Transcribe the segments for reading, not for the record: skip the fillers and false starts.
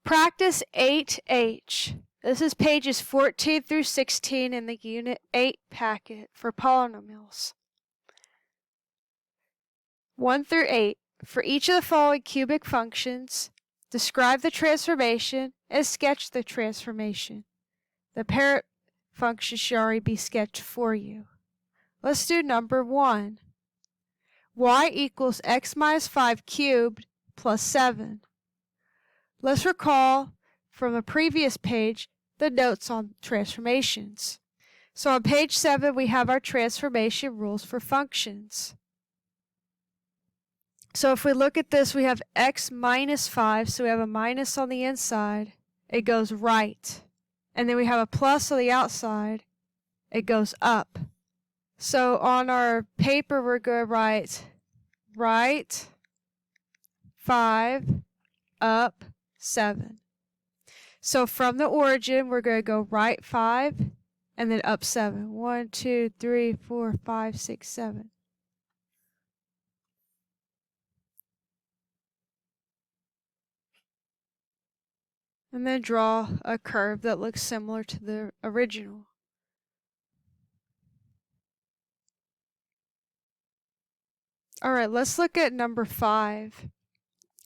Practice 8H. This is pages 14 through 16 in the Unit 8 packet for polynomials. 1 through 8. For each of the following cubic functions, describe the transformation and sketch the transformation. The parent function should already be sketched for you. Let's do number 1. Y equals x minus 5 cubed plus 7. Let's recall from a previous page the notes on transformations. So on page 7 we have our transformation rules for functions. So if we look at this, we have x minus 5, so we have a minus on the inside, it goes right. And then we have a plus on the outside, it goes up. So on our paper we're going to write right 5, up 7. So from the origin we're going to go right 5 and then up 7. 1, 2, 3, 4, 5, 6, 7. And then draw a curve that looks similar to the original. Alright, let's look at number 5.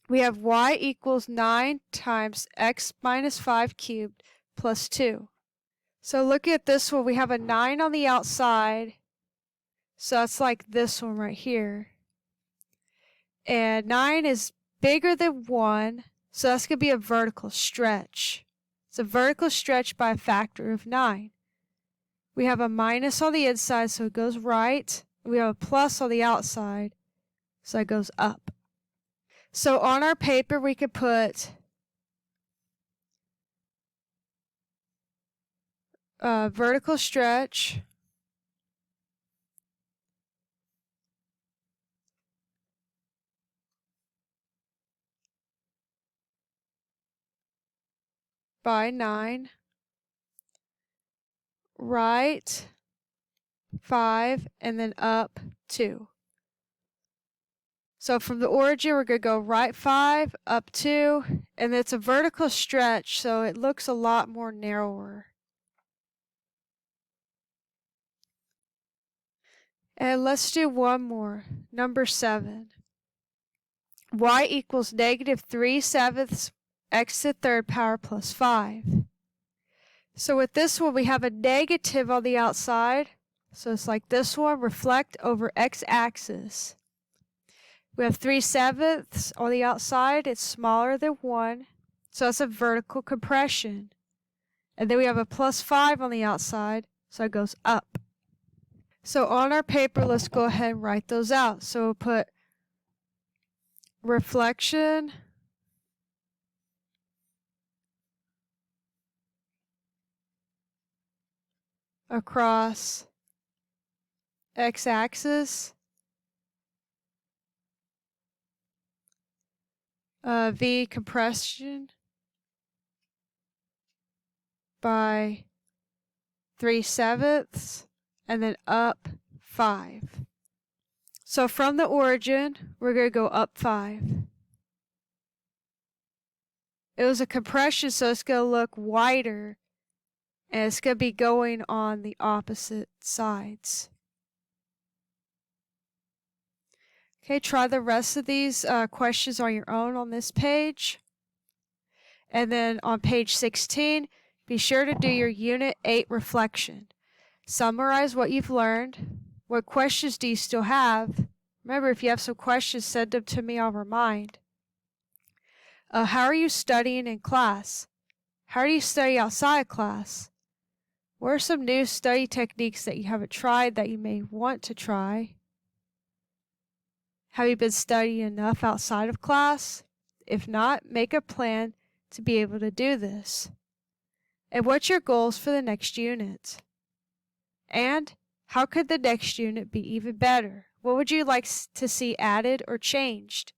We have y equals 9 times x minus 5 cubed plus 2. So look at this one, we have a 9 on the outside, so that's like this one right here. And 9 is bigger than 1, so that's going to be a vertical stretch. It's a vertical stretch by a factor of 9. We have a minus on the inside, so it goes right. We have a plus on the outside, so it goes up. So on our paper we could put vertical stretch by 9, right 5, and then up 2. So from the origin we're going to go right 5, up 2, and it's a vertical stretch, so it looks a lot more narrower. And let's do one more, number 7. Y equals negative 3/7 x to the third power plus 5. So with this one we have a negative on the outside, so it's like this one, reflect over x-axis. We have 3/7 on the outside, it's smaller than 1, so it's a vertical compression. And then we have a plus 5 on the outside, so it goes up. So on our paper, let's go ahead and write those out. So we'll put reflection across x-axis, V compression by 3/7, and then up 5. So from the origin, we're going to go up 5. It was a compression, so it's going to look wider, and it's going to be going on the opposite sides. Okay, try the rest of these questions on your own on this page. And then on page 16, be sure to do your Unit 8 reflection. Summarize what you've learned. What questions do you still have? Remember, if you have some questions, send them to me, I'll remind. How are you studying in class? How do you study outside of class? What are some new study techniques that you haven't tried that you may want to try? Have you been studying enough outside of class? If not, make a plan to be able to do this. And what's your goals for the next unit? And how could the next unit be even better? What would you like to see added or changed?